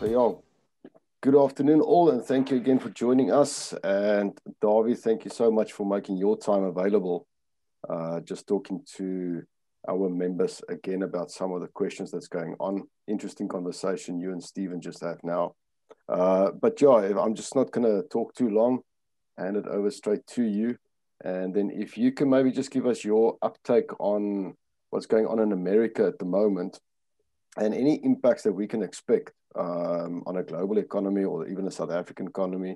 So, yeah, good afternoon all, and thank you again for joining us. And Dawie, thank you so much for making your time available. Just talking to our members again about some of the questions that's going on. Interesting conversation you and Stephen just had now. But yeah, I'm just not going to talk too long. Hand it over straight to you. And then if you can maybe just give us your uptake on what's going on in America at the moment and any impacts that we can expect on a global economy or even a South African economy.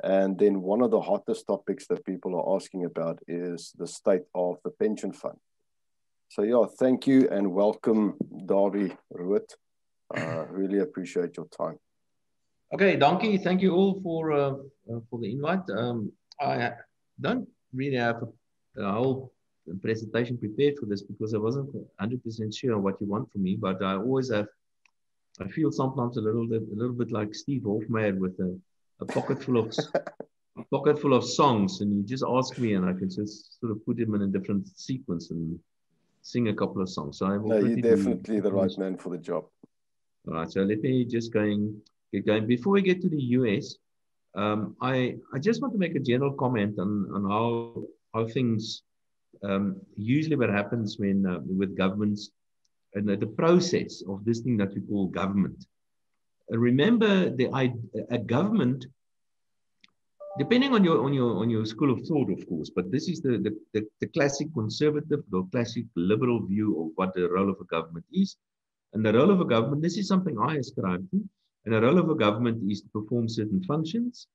And then one of the hottest topics that people are asking about is the state of the pension fund. So yeah, thank you and welcome, Dawie Roodt. Really appreciate your time. Okay, Donkey, thank you all for the invite. I don't really have a whole presentation prepared for this because I wasn't 100% sure on what you want from me, but I always have. I feel sometimes a little bit like Steve Hofmeyr with a pocket full of songs, and you just ask me, and I can just sort of put them in a different sequence and sing a couple of songs. So I will. No, you're definitely the right man for the job. All right, so let me just get going. Before we get to the US, I just want to make a general comment on how things usually what happens when with governments and the process of this thing that we call government. Remember, a government, depending on your school of thought, of course, but this is the classic conservative or classic liberal view of what the role of a government is. And the role of a government, this is something I ascribe to, and the role of a government is to perform certain functions.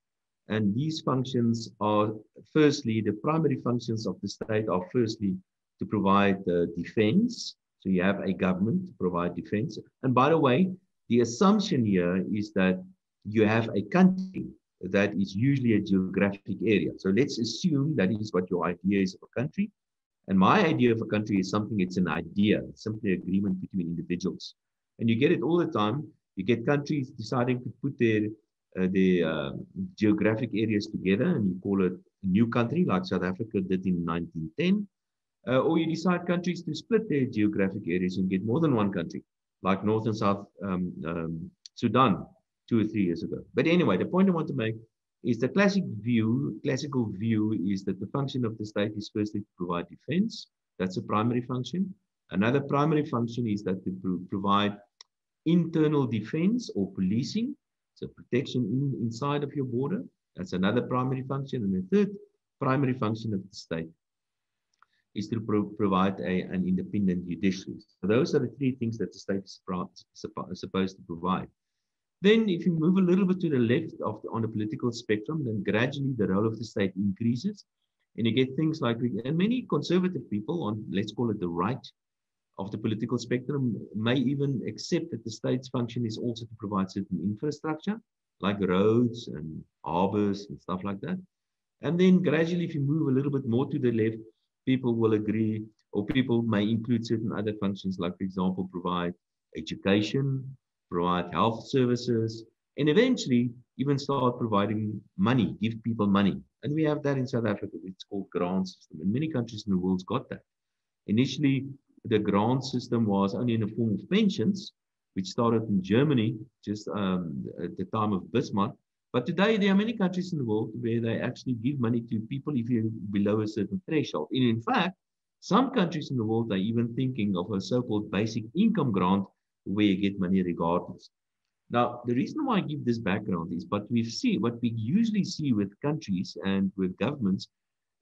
And these functions are, firstly, the primary functions of the state are firstly to provide defense. So you have a government to provide defense. And by the way, the assumption here is that you have a country that is usually a geographic area. So let's assume that is what your idea is of a country. And my idea of a country is something, it's an idea, it's simply agreement between individuals. And you get it all the time. You get countries deciding to put their geographic areas together, and you call it a new country, like South Africa did in 1910. Or you decide countries to split their geographic areas and get more than one country, like North and South Sudan 2 or 3 years ago. But anyway, the point I want to make is the classical view is that the function of the state is firstly to provide defense. That's a primary function. Another primary function is that to provide internal defense or policing, so protection inside of your border. That's another primary function. And the third primary function of the state is to provide an independent judiciary. So those are the three things that the state is supposed to provide. Then if you move a little bit to the left on the political spectrum, then gradually the role of the state increases. And you get things like, and many conservative people on, let's call it the right of the political spectrum, may even accept that the state's function is also to provide certain infrastructure, like roads and harbors and stuff like that. And then gradually, if you move a little bit more to the left, people will agree, or people may include certain other functions, like, for example, provide education, provide health services, and eventually even start providing money, give people money. And we have that in South Africa. It's called grant system. And many countries in the world's got that. Initially, the grant system was only in the form of pensions, which started in Germany just at the time of Bismarck. But today, there are many countries in the world where they actually give money to people if you're below a certain threshold. And in fact, some countries in the world are even thinking of a so-called basic income grant where you get money regardless. Now, the reason why I give this background is, but what we usually see with countries and with governments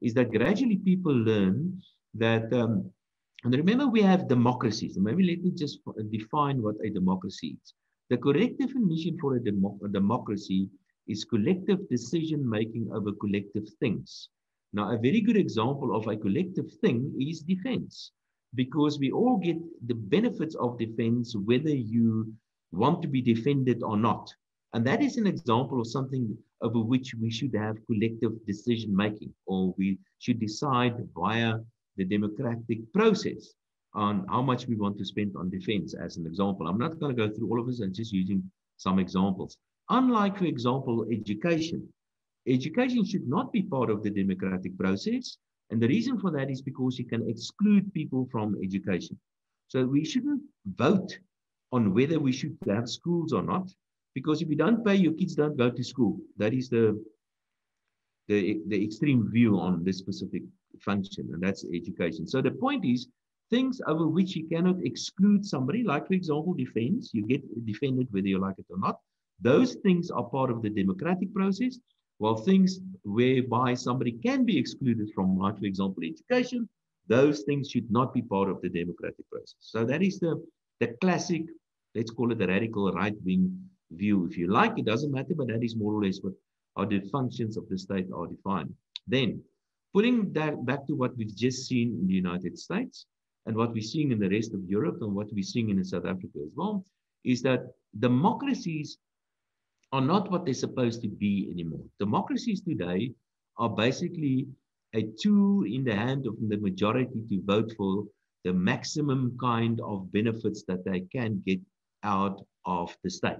is that gradually people learn that, and remember we have democracies. And maybe let me just define what a democracy is. The correct definition for a democracy is collective decision-making over collective things. Now, a very good example of a collective thing is defense, because we all get the benefits of defense, whether you want to be defended or not. And that is an example of something over which we should have collective decision-making, or we should decide via the democratic process on how much we want to spend on defense, as an example. I'm not going to go through all of this, I'm just using some examples. Unlike, for example, education. Education should not be part of the democratic process. And the reason for that is because you can exclude people from education. So we shouldn't vote on whether we should have schools or not. Because if you don't pay, your kids don't go to school. That is the extreme view on this specific function, and that's education. So the point is, things over which you cannot exclude somebody, like, for example, defense, you get defended whether you like it or not. Those things are part of the democratic process, while things whereby somebody can be excluded from, like, for example, education, those things should not be part of the democratic process. So that is the classic, let's call it the radical right-wing view. If you like, it doesn't matter, but that is more or less what how the functions of the state are defined. Then, putting that back to what we've just seen in the United States and what we're seeing in the rest of Europe and what we're seeing in South Africa as well, is that democracies are not what they're supposed to be anymore. Democracies today are basically a tool in the hand of the majority to vote for the maximum kind of benefits that they can get out of the state.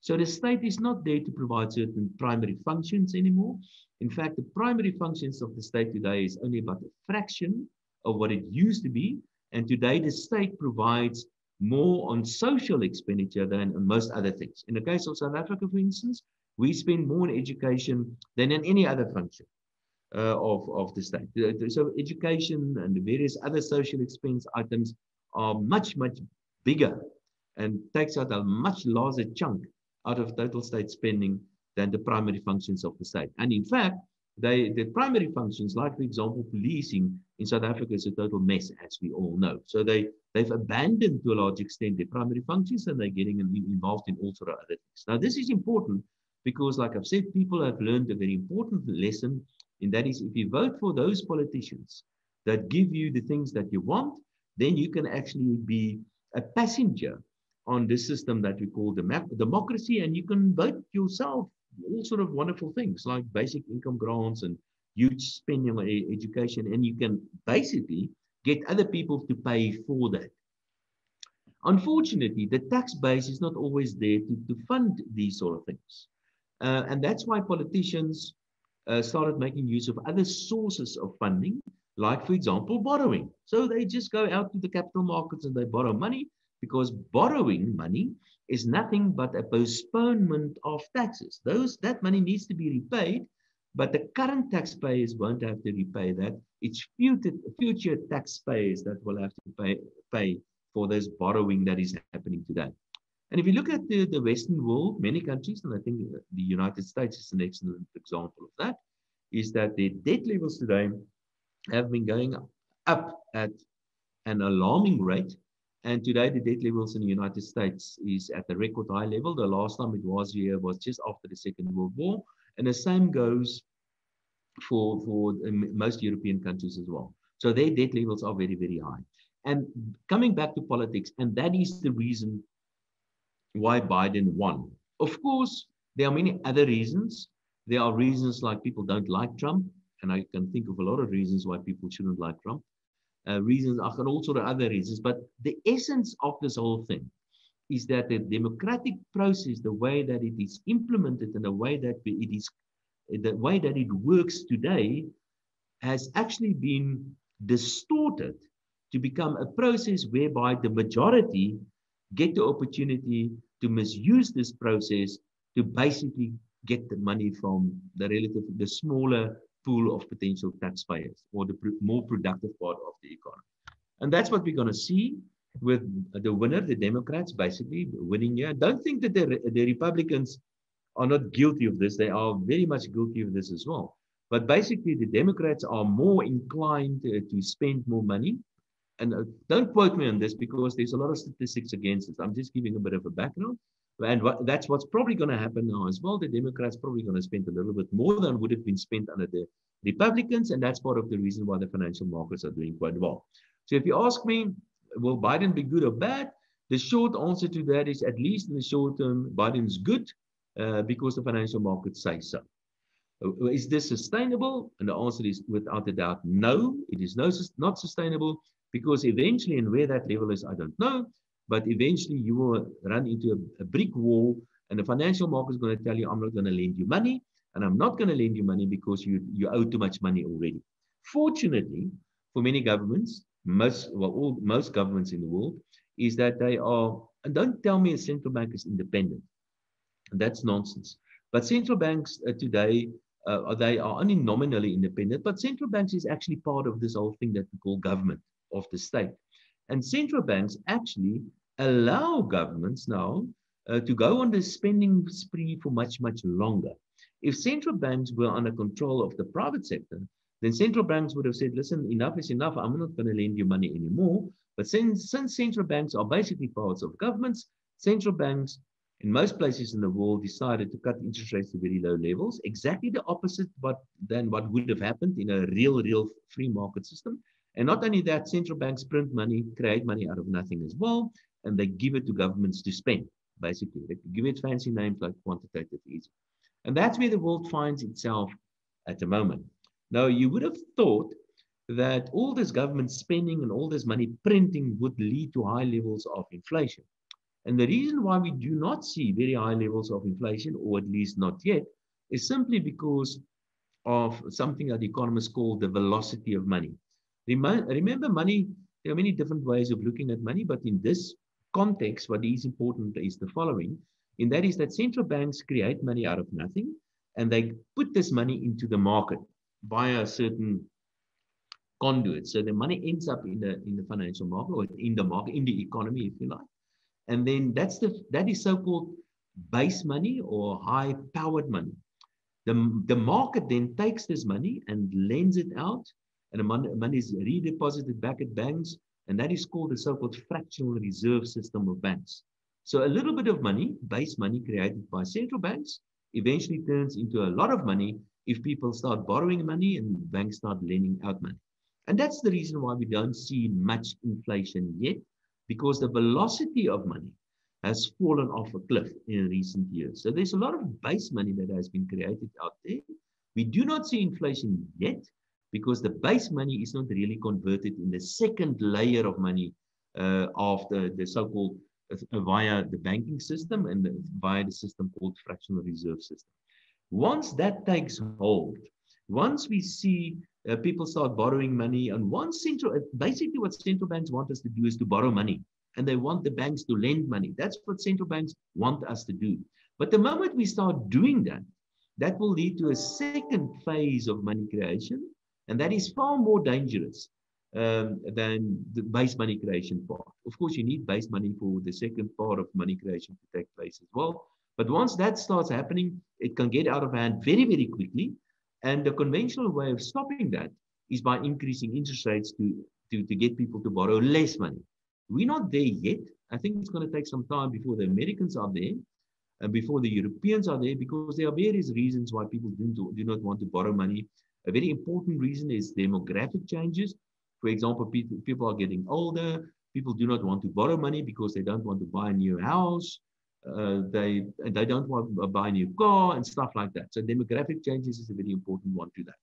So the state is not there to provide certain primary functions anymore. In fact, the primary functions of the state today is only about a fraction of what it used to be. And today the state provides more on social expenditure than on most other things. In the case of South Africa, for instance, we spend more on education than in any other function of the state. So education and the various other social expense items are much, much bigger and takes out a much larger chunk out of total state spending than the primary functions of the state. And in fact, the primary functions, like, for example, policing in South Africa, is a total mess, as we all know. So they've abandoned to a large extent their primary functions, and they're getting involved in all sorts of other things. Now, this is important because, like I've said, people have learned a very important lesson, and that is, if you vote for those politicians that give you the things that you want, then you can actually be a passenger on this system that we call democracy, and you can vote yourself all sort of wonderful things like basic income grants and huge spending on education, and you can basically get other people to pay for that. Unfortunately, the tax base is not always there to fund these sort of things. And that's why politicians started making use of other sources of funding, like, for example, borrowing. So they just go out to the capital markets and they borrow money, because borrowing money is nothing but a postponement of taxes. That money needs to be repaid, but the current taxpayers won't have to repay that. It's future taxpayers that will have to pay for this borrowing that is happening today. And if you look at the Western world, many countries, and I think the United States is an excellent example of that, is that the debt levels today have been going up at an alarming rate. And today, the debt levels in the United States is at a record high level. The last time it was here was just after the Second World War. And the same goes for most European countries as well. So their debt levels are very, very high. And coming back to politics, and that is the reason why Biden won. Of course, there are many other reasons. There are reasons like people don't like Trump. And I can think of a lot of reasons why people shouldn't like Trump. Reasons, and all sort of other reasons. But the essence of this whole thing is that the democratic process, the way that it is implemented and the way that it works today, has actually been distorted to become a process whereby the majority get the opportunity to misuse this process to basically get the money from the smaller pool of potential taxpayers, or the more productive part of the economy. And that's what we're going to see with the winner, the Democrats, basically winning here. Don't think that the Republicans are not guilty of this. They are very much guilty of this as well. But basically, the Democrats are more inclined to spend more money. And don't quote me on this, because there's a lot of statistics against it. I'm just giving a bit of a background. And that's what's probably going to happen now as well. The Democrats probably going to spend a little bit more than would have been spent under the Republicans. And that's part of the reason why the financial markets are doing quite well. So if you ask me, will Biden be good or bad? The short answer to that is, at least in the short term, Biden's good because the financial markets say so. Is this sustainable? And the answer is, without a doubt, no. It is not sustainable, because eventually, and where that level is, I don't know, but eventually you will run into a brick wall, and the financial market is going to tell you, I'm not going to lend you money, and I'm not going to lend you money because you owe too much money already. Fortunately, for many governments, most governments in the world, is that they are, and don't tell me a central bank is independent. That's nonsense. But central banks today, they are only nominally independent, but central banks is actually part of this whole thing that we call government of the state. And central banks actually allow governments now to go on the spending spree for much, much longer. If central banks were under control of the private sector, then central banks would have said, listen, enough is enough. I'm not going to lend you money anymore. But since central banks are basically parts of governments, central banks in most places in the world decided to cut interest rates to very low levels, exactly the opposite than what would have happened in a real free market system. And not only that, central banks print money, create money out of nothing as well, and they give it to governments to spend, basically. They give it fancy names like quantitative easing. And that's where the world finds itself at the moment. Now, you would have thought that all this government spending and all this money printing would lead to high levels of inflation. And the reason why we do not see very high levels of inflation, or at least not yet, is simply because of something that economists call the velocity of money. Remember, money, there are many different ways of looking at money, but in this context, what is important is the following, and that is that central banks create money out of nothing, and they put this money into the market via certain conduits. So the money ends up in the financial market, or in the market, in the economy, if you like. And then that is so-called base money or high-powered money. The market then takes this money and lends it out, and the money is redeposited back at banks, and that is called the so-called fractional reserve system of banks. So a little bit of money, base money created by central banks, eventually turns into a lot of money if people start borrowing money and banks start lending out money. And that's the reason why we don't see much inflation yet, because the velocity of money has fallen off a cliff in recent years. So there's a lot of base money that has been created out there. We do not see inflation yet because the base money is not really converted in the second layer of money of the so-called via the banking system and via the system called fractional reserve system. Once that takes hold, once we see people start borrowing money, and basically what central banks want us to do is to borrow money, and they want the banks to lend money. That's what central banks want us to do. But the moment we start doing that, that will lead to a second phase of money creation, and that is far more dangerous than the base money creation part. Of course, you need base money for the second part of money creation to take place as well. But once that starts happening, it can get out of hand very quickly. And the conventional way of stopping that is by increasing interest rates to get people to borrow less money. We're not there yet. I think it's going to take some time before the Americans are there and before the Europeans are there, because there are various reasons why people do not want to borrow money. A very important reason is demographic changes. For example, people are getting older. People do not want to borrow money because they don't want to buy a new house. They don't want to buy a new car and stuff like that. So demographic changes is a very important one to that.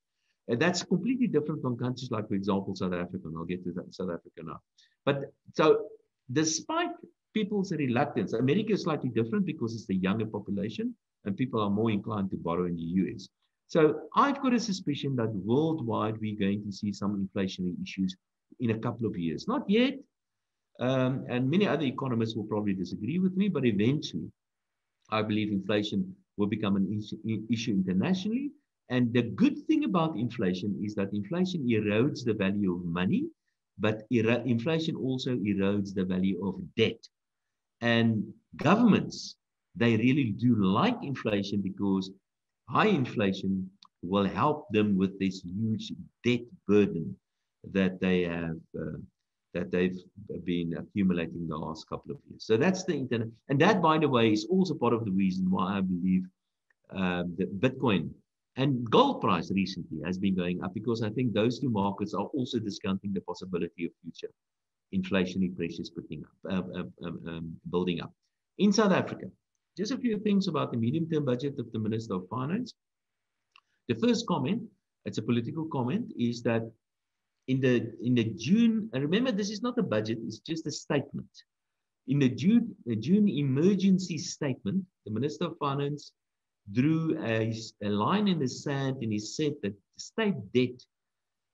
And that's completely different from countries like, for example, South Africa. And I'll get to that, South Africa now. But so despite people's reluctance, America is slightly different because it's the younger population and people are more inclined to borrow in the US. So I've got a suspicion that worldwide we're going to see some inflationary issues in a couple of years. Not yet. And many other economists will probably disagree with me, but eventually, I believe inflation will become an issue internationally. And the good thing about inflation is that inflation erodes the value of money, but inflation also erodes the value of debt. And governments, they really do like inflation because high inflation will help them with this huge debt burden that they have. That they've been accumulating the last couple of years. So that's the internet. And that, by the way, is also part of the reason why I believe that Bitcoin and gold price recently has been going up, because I think those two markets are also discounting the possibility of future inflationary pressures building up. In South Africa, just a few things about the medium-term budget of the Minister of Finance. The first comment, it's a political comment, is that in the June, and remember, this is not a budget, it's just a statement. In the June emergency statement, the Minister of Finance drew a line in the sand, and he said that state debt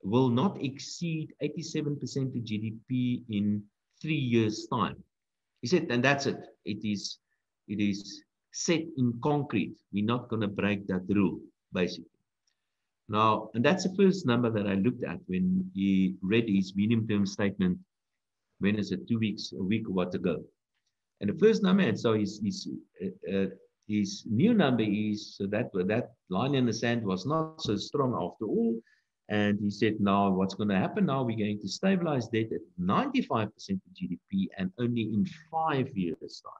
will not exceed 87% of GDP in 3 years' time. He said, and that's it. It is set in concrete. We're not going to break that rule, basically. Now, and that's the first number that I looked at when he read his medium-term statement, when is it, 2 weeks, a week or what ago. And the first number, and so his new number is, so that line in the sand was not so strong after all. And he said, now what's going to happen now? We're going to stabilize debt at 95% of GDP and only in 5 years' time.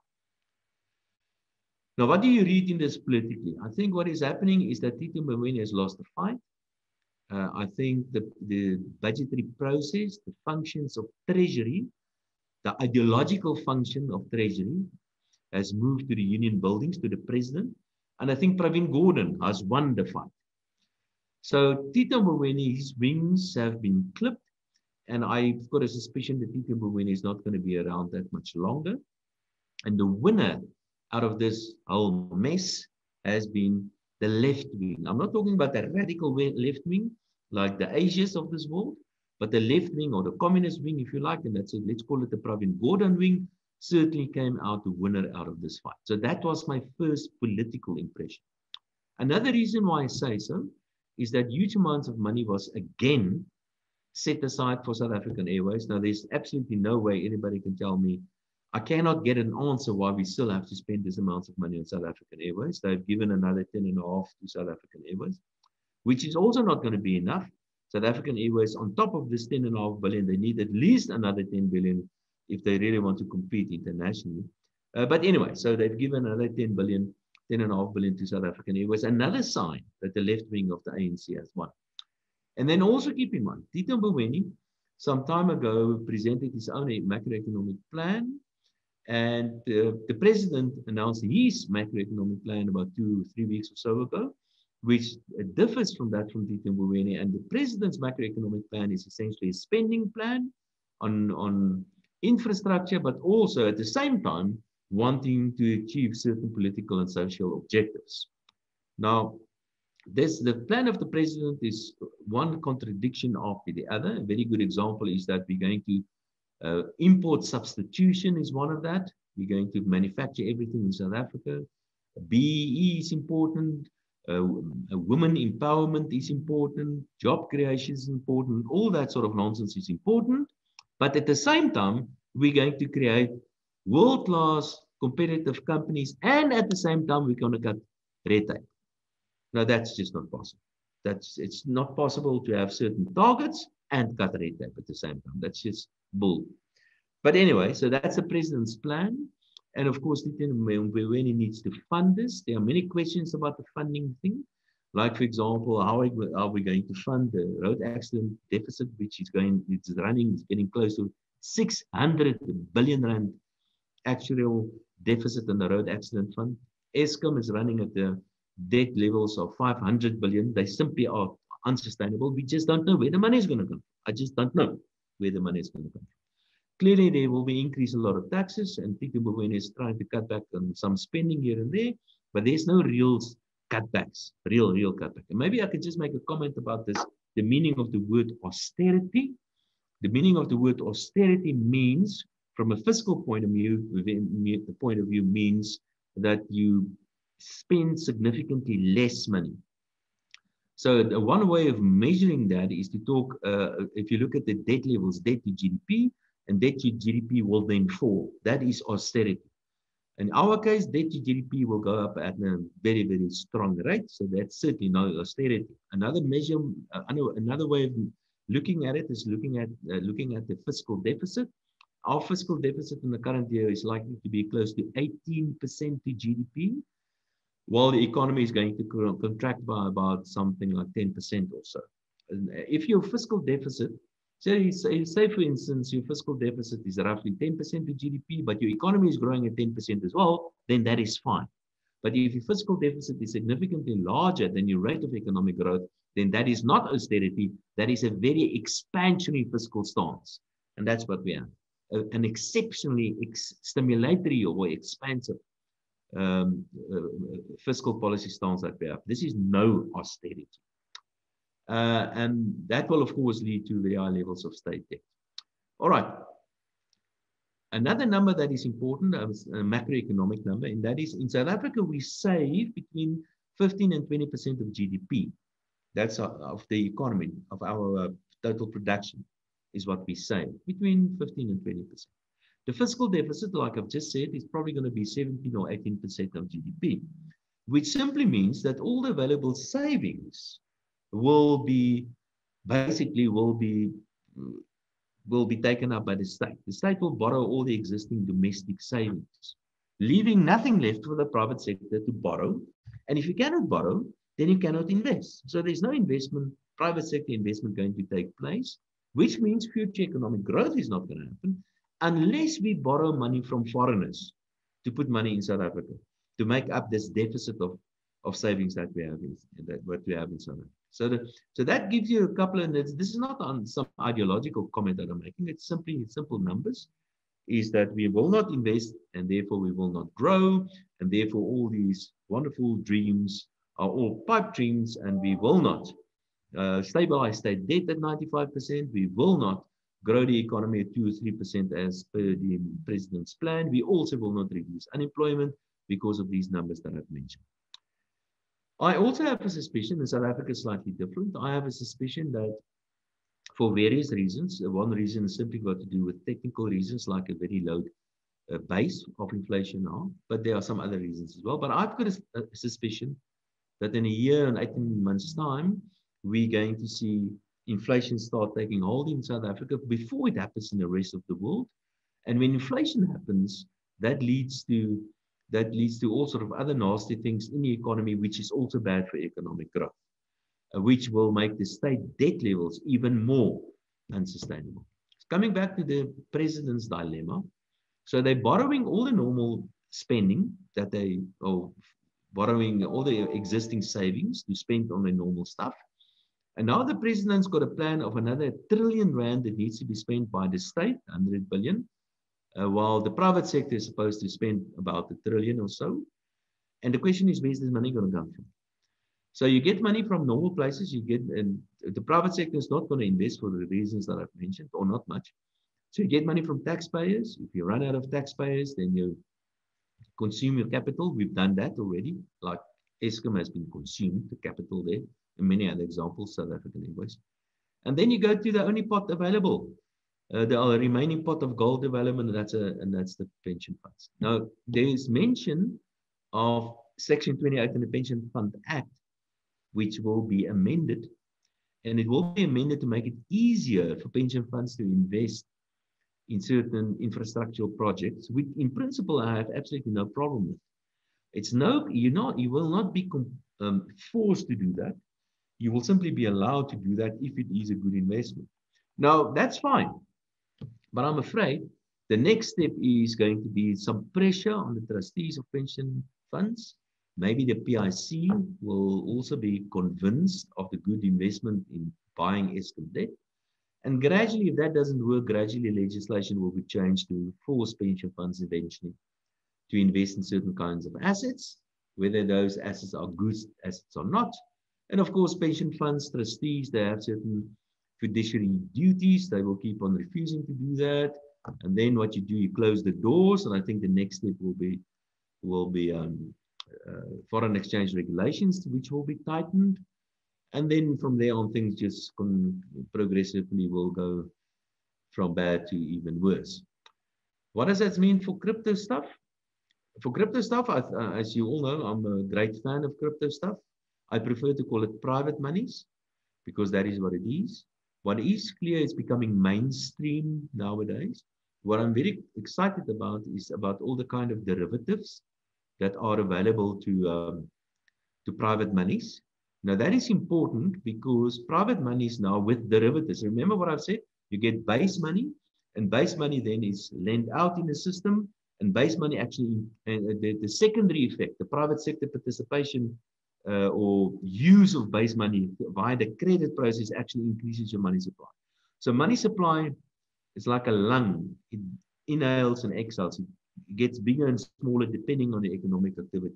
Now, what do you read in this politically? I think what is happening is that Tito Mboweni has lost the fight. I think the budgetary process, the functions of Treasury, the ideological function of Treasury has moved to the union buildings, to the president. And I think Pravin Gordhan has won the fight. So Tito Mboweni, his wings have been clipped. And I've got a suspicion that Tito Mboweni is not going to be around that much longer. And the winner out of this whole mess has been the left wing. I'm not talking about the radical left wing, like the Asians of this world, but the left wing or the communist wing, if you like, and that's it, let's call it the Pravin Gordhan wing, certainly came out the winner out of this fight. So that was my first political impression. Another reason why I say so is that huge amounts of money was again set aside for South African Airways. Now, there's absolutely no way anybody can tell me, I cannot get an answer why we still have to spend this amount of money on South African Airways. They've given another 10.5 to South African Airways, which is also not going to be enough. South African Airways, on top of this 10.5 billion, they need at least another 10 billion if they really want to compete internationally. But anyway, so they've given another 10.5 billion to South African Airways, another sign that the left wing of the ANC has won. And then also keep in mind, Tito Mboweni some time ago presented his own macroeconomic plan. And the president announced his macroeconomic plan about 2 or 3 weeks or so ago, which differs from that from Tito Mboweni. And the president's macroeconomic plan is essentially a spending plan on infrastructure, but also at the same time wanting to achieve certain political and social objectives. Now, the plan of the president is one contradiction after the other. A very good example is that we're going to import substitution is one of that. We're going to manufacture everything in South Africa. BEE is important. Women empowerment is important. Job creation is important. All that sort of nonsense is important. But at the same time, we're going to create world-class competitive companies. And at the same time, we're going to cut red tape. Now, that's just not possible. It's not possible to have certain targets and cut red tape at the same time. That's just bull. But anyway, so that's the president's plan. And of course, Tito Mboweni needs to fund this. There are many questions about the funding thing. Like, for example, how are we going to fund the road accident deficit, which is getting close to 600 billion rand actual deficit in the road accident fund. Eskom is running at the debt levels of 500 billion. They simply are unsustainable. We just don't know where the money is going to come. I just don't know where the money is going to come from. Clearly, there will be increase a lot of taxes, and Tito Mboweni is trying to cut back on some spending here and there, but there's no real cutbacks, real cutback. And maybe I could just make a comment about this, the meaning of the word austerity. The meaning of the word austerity means, from a fiscal point of view, means that you spend significantly less money. So the one way of measuring that is to talk, if you look at the debt levels, debt to GDP, and debt to GDP will then fall. That is austerity. In our case, debt to GDP will go up at a very, very strong rate. So that's certainly not austerity. Another measure, another way of looking at it is looking at the fiscal deficit. Our fiscal deficit in the current year is likely to be close to 18% to GDP, while the economy is going to contract by about something like 10% or so. And if your fiscal deficit, say for instance, your fiscal deficit is roughly 10% to GDP, but your economy is growing at 10% as well, then that is fine. But if your fiscal deficit is significantly larger than your rate of economic growth, then that is not austerity. That is a very expansionary fiscal stance. And that's what we have. An exceptionally stimulatory or expansive fiscal policy stance that we have. This is no austerity. And that will, of course, lead to very high levels of state debt. All right. Another number that is important, a macroeconomic number, and that is in South Africa, we save between 15 and 20% of GDP. That's of the economy, of our total production, is what we save, between 15 and 20%. The fiscal deficit, like I've just said, is probably going to be 17 or 18% of GDP, which simply means that all the available savings will be taken up by the state. The state will borrow all the existing domestic savings, leaving nothing left for the private sector to borrow. And if you cannot borrow, then you cannot invest. So there's no investment, private sector investment going to take place, which means future economic growth is not going to happen unless we borrow money from foreigners to put money in South Africa to make up this deficit of savings that we have in South Africa. So that gives you a couple of, this is not on some ideological comment that I'm making, it's simply simple numbers, is that we will not invest and therefore we will not grow, and therefore all these wonderful dreams are all pipe dreams, and we will not stabilize state debt at 95%, we will not grow the economy at 2 or 3% as per the president's plan, we also will not reduce unemployment because of these numbers that I've mentioned. I also have a suspicion, and South Africa is slightly different, I have a suspicion that for various reasons, one reason is simply got to do with technical reasons, like a very low base of inflation now, but there are some other reasons as well. But I've got a suspicion that in a year and 18 months' time, we're going to see inflation start taking hold in South Africa before it happens in the rest of the world. And when inflation happens, that leads to all sort of other nasty things in the economy, which is also bad for economic growth, which will make the state debt levels even more unsustainable. Coming back to the president's dilemma, so they're borrowing all the normal spending borrowing all the existing savings to spend on the normal stuff. And now the president's got a plan of another R1 trillion that needs to be spent by the state, 100 billion, while the private sector is supposed to spend about $1 trillion or so. And the question is, where's this money going to come from? So you get money from normal places, and the private sector is not going to invest for the reasons that I've mentioned, or not much. So you get money from taxpayers. If you run out of taxpayers, then you consume your capital. We've done that already, like Eskom has been consumed, the capital there, and many other examples, South African Airways. And then you go to the only pot available, the remaining pot of gold development, and that's the pension funds. Now, there is mention of Section 28 in the Pension Fund Act, which will be amended, and it will be amended to make it easier for pension funds to invest in certain infrastructural projects, which in principle I have absolutely no problem with. You will not be forced to do that. You will simply be allowed to do that if it is a good investment. Now, that's fine, but I'm afraid the next step is going to be some pressure on the trustees of pension funds. Maybe the PIC will also be convinced of the good investment in buying Eskom debt. And gradually, if that doesn't work, gradually legislation will be changed to force pension funds eventually to invest in certain kinds of assets, whether those assets are good assets or not. And of course, pension funds trustees, they have certain fiduciary duties. They will keep on refusing to do that. And then what you do, you close the doors. And I think the next step will be foreign exchange regulations, which will be tightened. And then from there on, things just progressively will go from bad to even worse. What does that mean for crypto stuff? For crypto stuff, as you all know, I'm a great fan of crypto stuff. I prefer to call it private monies because that is what it is. What is clear is becoming mainstream nowadays. What I'm very excited about is about all the kind of derivatives that are available to private monies. Now that is important because private money is now with derivatives. Remember what I've said? You get base money, and base money then is lent out in the system, and base money actually, the secondary effect, the private sector participation or use of base money via the credit process actually increases your money supply. So money supply is like a lung. It inhales and exhales. It gets bigger and smaller depending on the economic activity.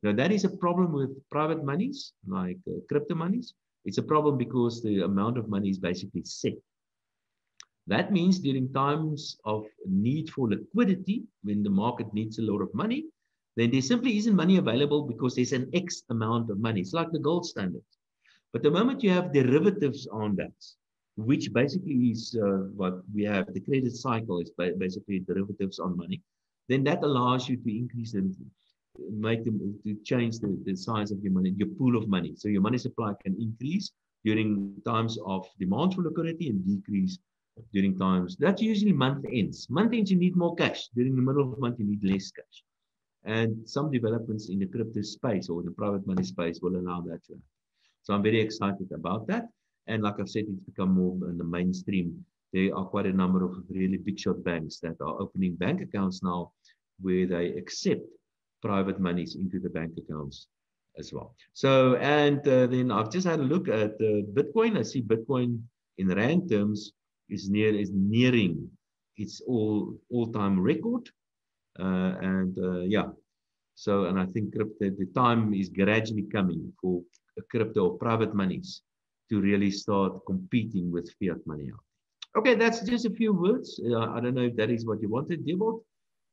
Now, that is a problem with private monies, like crypto monies. It's a problem because the amount of money is basically set. That means during times of need for liquidity, when the market needs a lot of money, then there simply isn't money available because there's an X amount of money. It's like the gold standard. But the moment you have derivatives on that, which basically is what we have, the credit cycle is basically derivatives on money, then that allows you to increase and make them to change the size of your money, your pool of money. So your money supply can increase during times of demand for liquidity and decrease during times. That's usually month ends. Month ends, you need more cash. During the middle of the month, you need less cash. And some developments in the crypto space or the private money space will allow that to happen. So I'm very excited about that. And like I've said, it's become more in the mainstream. There are quite a number of really big shot banks that are opening bank accounts now where they accept private monies into the bank accounts as well. So, and then I've just had a look at Bitcoin. I see Bitcoin in rand terms is nearing its all-time record. Yeah. So, and I think crypto, the time is gradually coming for crypto or private monies to really start competing with fiat money out. Okay, that's just a few words. I don't know if that is what you wanted, Diebold.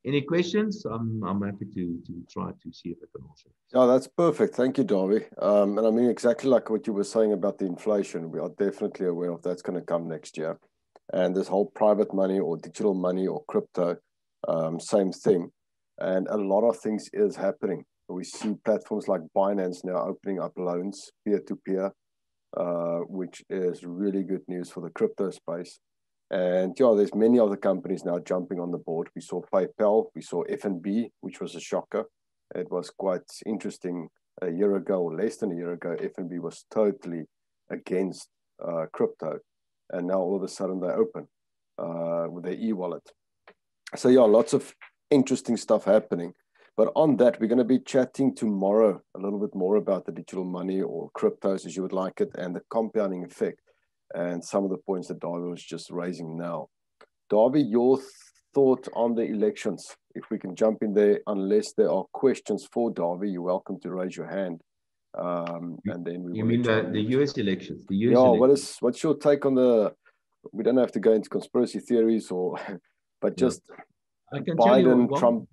Any questions? I'm happy to try to see if I can also. Yeah, that's perfect. Thank you, Dawie. And I mean, exactly like what you were saying about the inflation, we are definitely aware of that's going to come next year. And this whole private money or digital money or crypto, same thing. And a lot of things is happening. We see platforms like Binance now opening up loans peer-to-peer, which is really good news for the crypto space. And yeah, there's many other companies now jumping on the board. We saw PayPal, we saw FNB, which was a shocker. It was quite interesting a year ago, or less than a year ago. FNB was totally against crypto. And now all of a sudden they open with their e-wallet. So yeah, lots of interesting stuff happening. But on that, we're going to be chatting tomorrow a little bit more about the digital money or cryptos, as you would like it, and the compounding effect and some of the points that Dawie was just raising now. Dawie, your thought on the elections, if we can jump in there, unless there are questions for Dawie, you're welcome to raise your hand. And then we you mean the US elections? The US elections. What's your take on the, we don't have to go into conspiracy theories or, but just I can Biden, tell you Trump.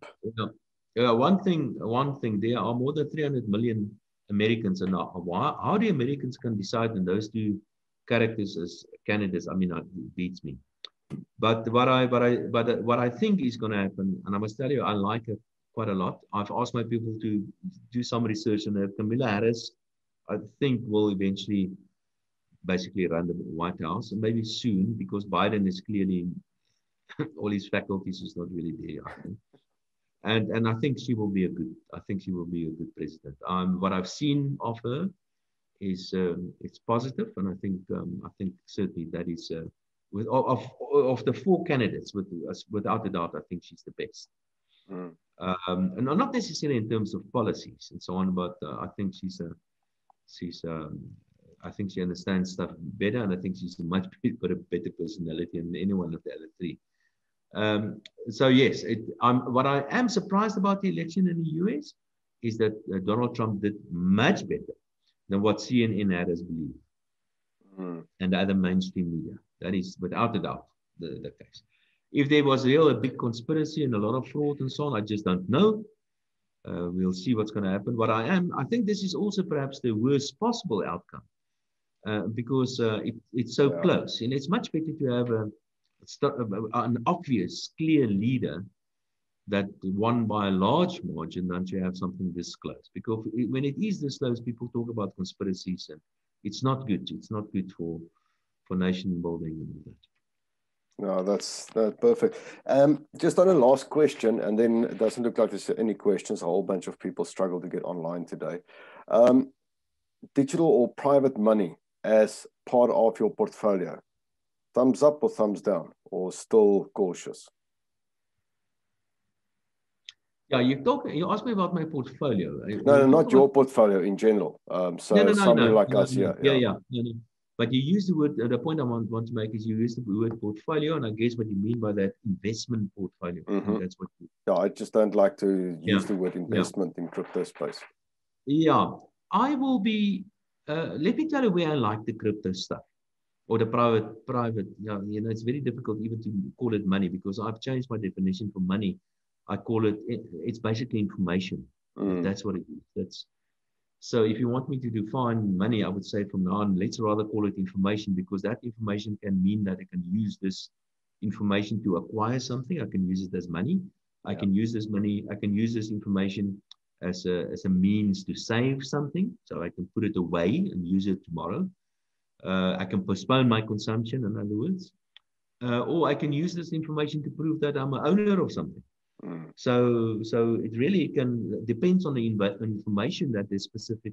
One thing, there are more than 300 million Americans, and how the Americans can decide on those two characters as candidates, I mean, it beats me. But what I think is going to happen, and I must tell you, I like it quite a lot. I've asked my people to do some research on it. Kamala Harris, I think, will eventually basically run the White House, and maybe soon, because Biden is clearly all his faculties is not really there, I think. And I think she will be a good president. What I've seen of her is it's positive, and I think certainly that is of the four candidates, without a doubt, I think she's the best. And not necessarily in terms of policies and so on, but I think I think she understands stuff better, and I think she's a much better personality than any one of the other three. So yes, what I am surprised about the election in the US is that Donald Trump did much better than what CNN had us believe, and the other mainstream media. That is without a doubt the case. If there was a big conspiracy and a lot of fraud and so on, I just don't know. We'll see what's going to happen. But I think this is also perhaps the worst possible outcome because it's so close, and it's much better to have an obvious, clear leader that won by a large margin than to have something this close. Because when it is this close, people talk about conspiracies, and it's not good. It's not good for nation building and all that. No, that's perfect. Just on a last question, and then it doesn't look like there's any questions. A whole bunch of people struggle to get online today. Digital or private money as part of your portfolio? Thumbs up or thumbs down, or still cautious? Yeah, you asked me about my portfolio. No, not your portfolio in general. So somebody like us here. Yeah. But you use the word, the point I want to make is you use the word portfolio, and I guess what you mean by that, investment portfolio. That's what you... Yeah, I just don't like to use the word investment in crypto space. Yeah, I will be, let me tell you where I like the crypto stuff. or the private. Yeah, you know, it's very difficult even to call it money because I've changed my definition for money. I call it's basically information. That's what it is. That's so if you want me to define money, I would say from now on, let's rather call it information because that information can mean that I can use this information to acquire something. I can use it as money. I can use this money. I can use this information as a means to save something. So I can put it away and use it tomorrow. I can postpone my consumption, in other words. Or I can use this information to prove that I'm an owner of something. So it really depends on the information that this specific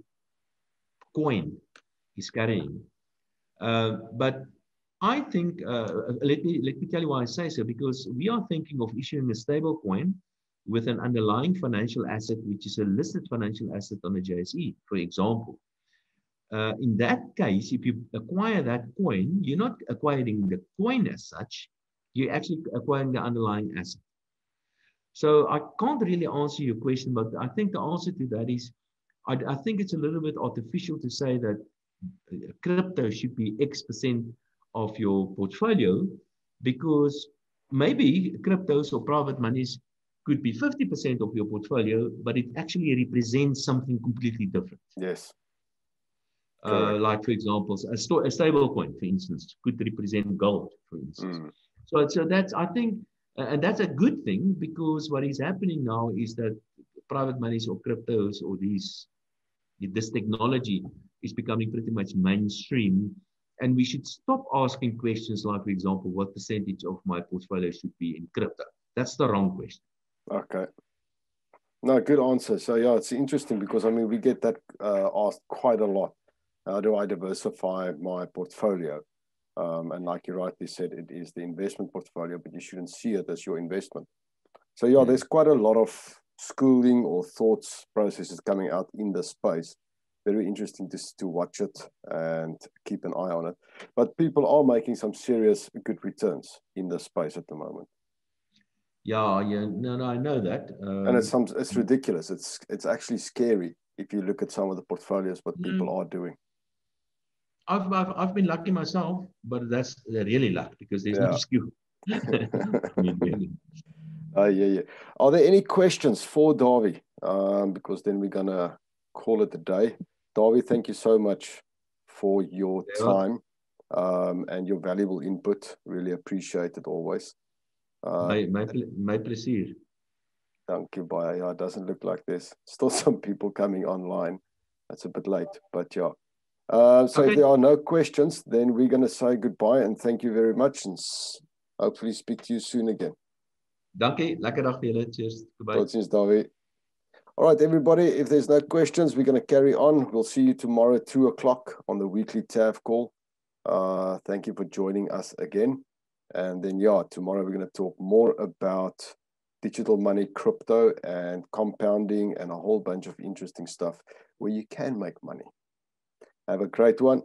coin is carrying. But I think let me tell you why I say so, because we are thinking of issuing a stable coin with an underlying financial asset, which is a listed financial asset on the JSE, for example. In that case, if you acquire that coin, you're not acquiring the coin as such, you're actually acquiring the underlying asset. So I can't really answer your question, but I think the answer to that is, I think it's a little bit artificial to say that crypto should be X% of your portfolio, because maybe cryptos or private monies could be 50% of your portfolio, but it actually represents something completely different. Yes. Like, for example, a stable coin, for instance, could represent gold, for instance. So that's, I think, and that's a good thing, because what is happening now is that private monies or cryptos or this technology is becoming pretty much mainstream. And we should stop asking questions like, for example, what percentage of my portfolio should be in crypto? That's the wrong question. Okay. No, good answer. So yeah, it's interesting because, I mean, we get that asked quite a lot. How do I diversify my portfolio? And like you rightly said, it is the investment portfolio, but you shouldn't see it as your investment. So yeah, there's quite a lot of schooling or thoughts processes coming out in the space. Very interesting to watch it and keep an eye on it. But people are making some serious good returns in the space at the moment. Yeah, no, I know that. And it's ridiculous. It's actually scary if you look at some of the portfolios, what people are doing. I've been lucky myself, but that's really luck because there's no skill. I mean, really. Yeah. Are there any questions for Dawie? Because then we're gonna call it a day. Dawie, thank you so much for your time and your valuable input. Really appreciate it always. My pleasure. Thank you, bye. Yeah, it doesn't look like there's still some people coming online. That's a bit late, but yeah. So if there are no questions, then we're going to say goodbye and thank you very much, and hopefully speak to you soon again. Dankie. Lekker dag vir julle. Cheers. Goodbye. Tot ziens, Dawie. All right, everybody, if there's no questions, we're going to carry on. We'll see you tomorrow at 2 o'clock on the weekly TAF call. Thank you for joining us again. And then, yeah, tomorrow we're going to talk more about digital money, crypto, and compounding, and a whole bunch of interesting stuff where you can make money. Have a great one.